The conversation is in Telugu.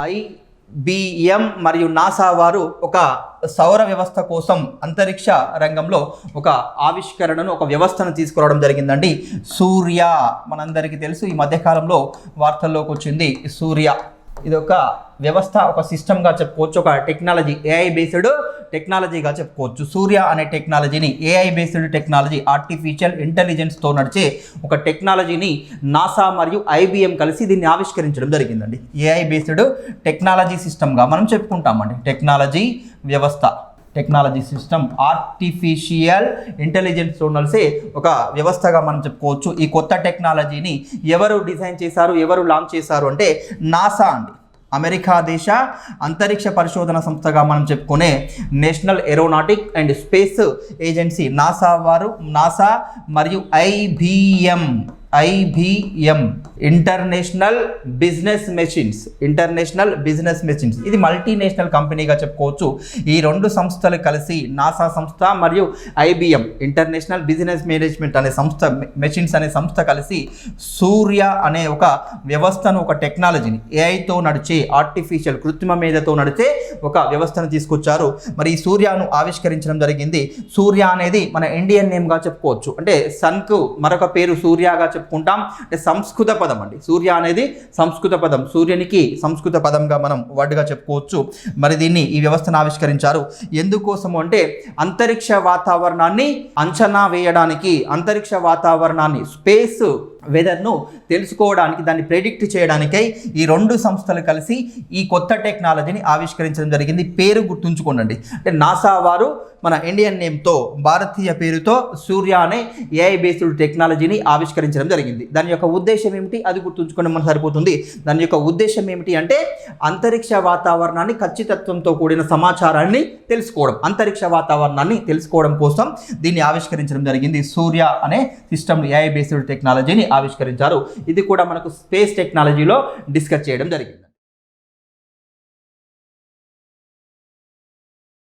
ఐబిఎం మరియు నాసా వారు ఒక సౌర వ్యవస్థ కోసం అంతరిక్ష రంగంలో ఒక ఆవిష్కరణను, ఒక వ్యవస్థను తీసుకురావడం జరిగిందండి. సూర్య మనందరికీ తెలుసు, ఈ మధ్యకాలంలో వార్తల్లోకి వచ్చింది సూర్య. ఇది ఒక వ్యవస్థ, ఒక సిస్టమ్గా చెప్పుకోవచ్చు, ఒక టెక్నాలజీ, ఏఐ బేస్డ్ టెక్నాలజీగా చెప్పుకోవచ్చు. సూర్య అనే టెక్నాలజీని, ఏఐ బేస్డ్ టెక్నాలజీ, ఆర్టిఫిషియల్ ఇంటెలిజెన్స్తో నడిచే ఒక టెక్నాలజీని నాసా మరియు ఐబిఎం కలిసి దీన్ని ఆవిష్కరించడం జరిగిందండి. ఏఐ బేస్డ్ టెక్నాలజీ సిస్టమ్గా మనం చెప్పుకుంటామండి. టెక్నాలజీ వ్యవస్థ, టెక్నాలజీ సిస్టమ్, ఆర్టిఫిషియల్ ఇంటెలిజెన్స్తో నడిసే ఒక వ్యవస్థగా మనం చెప్పుకోవచ్చు. ఈ కొత్త టెక్నాలజీని ఎవరు డిజైన్ చేశారు, ఎవరు లాంచ్ చేశారు అంటే నాసా అండి. అమెరికా దేశ అంతరిక్ష పరిశోధన సంస్థగా మనం చెప్పుకునే national aeronautic and space agency NASA వారు, నాసా మరియు ఐబిఎం ఇంటర్నేషనల్ బిజినెస్ మెషిన్స్, ఇది మల్టీనేషనల్ కంపెనీగా చెప్పుకోవచ్చు. ఈ రెండు సంస్థలు కలిసి, నాసా సంస్థ మరియు ఐబిఎం ఇంటర్నేషనల్ బిజినెస్ మేనేజ్మెంట్ అనే సంస్థ, మెషిన్స్ అనే సంస్థ కలిసి సూర్య అనే ఒక వ్యవస్థను, ఒక టెక్నాలజీని, ఏఐతో నడిచే, ఆర్టిఫిషియల్ కృత్రిమ మేధతో నడిచే ఒక వ్యవస్థను తీసుకొచ్చారు. మరి ఈ సూర్యను ఆవిష్కరించడం జరిగింది. సూర్య అనేది మన ఇండియన్ నేమ్గా చెప్పుకోవచ్చు. అంటే సన్కు మరొక పేరు సూర్యగా చెప్పుకుంటాం. అంటే సంస్కృత పదం అండి. సూర్య అనేది సంస్కృత పదం, సూర్యునికి సంస్కృత పదంగా మనం వర్డ్గా చెప్పుకోవచ్చు. మరి దీన్ని, ఈ వ్యవస్థను ఆవిష్కరించారు. ఎందుకోసము అంటే అంతరిక్ష వాతావరణాన్ని అంచనా వేయడానికి, అంతరిక్ష వాతావరణాన్ని, స్పేస్ వెదర్ను తెలుసుకోవడానికి, దాన్ని ప్రెడిక్ట్ చేయడానికై ఈ రెండు సంస్థలు కలిసి ఈ కొత్త టెక్నాలజీని ఆవిష్కరించడం జరిగింది. పేరు గుర్తుంచుకోండి. అంటే నాసా వారు మన ఇండియన్ నేమ్తో, భారతీయ పేరుతో సూర్య అనే ఏఐ బేస్డ్ టెక్నాలజీని ఆవిష్కరించడం జరిగింది. దాని యొక్క ఉద్దేశం ఏమిటి, అది గుర్తుంచుకోవడం మనకు సరిపోతుంది. దాని యొక్క ఉద్దేశం ఏమిటి అంటే అంతరిక్ష వాతావరణాన్ని, ఖచ్చితత్వంతో కూడిన సమాచారాన్ని తెలుసుకోవడం, అంతరిక్ష వాతావరణాన్ని తెలుసుకోవడం కోసం దీన్ని ఆవిష్కరించడం జరిగింది. సూర్య అనే సిస్టమ్, ఏఐ బేస్డ్ టెక్నాలజీని ఆవిష్కరించారు. ఇది కూడా మనకు స్పేస్ టెక్నాలజీలో డిస్కస్ చేయడం జరిగింది.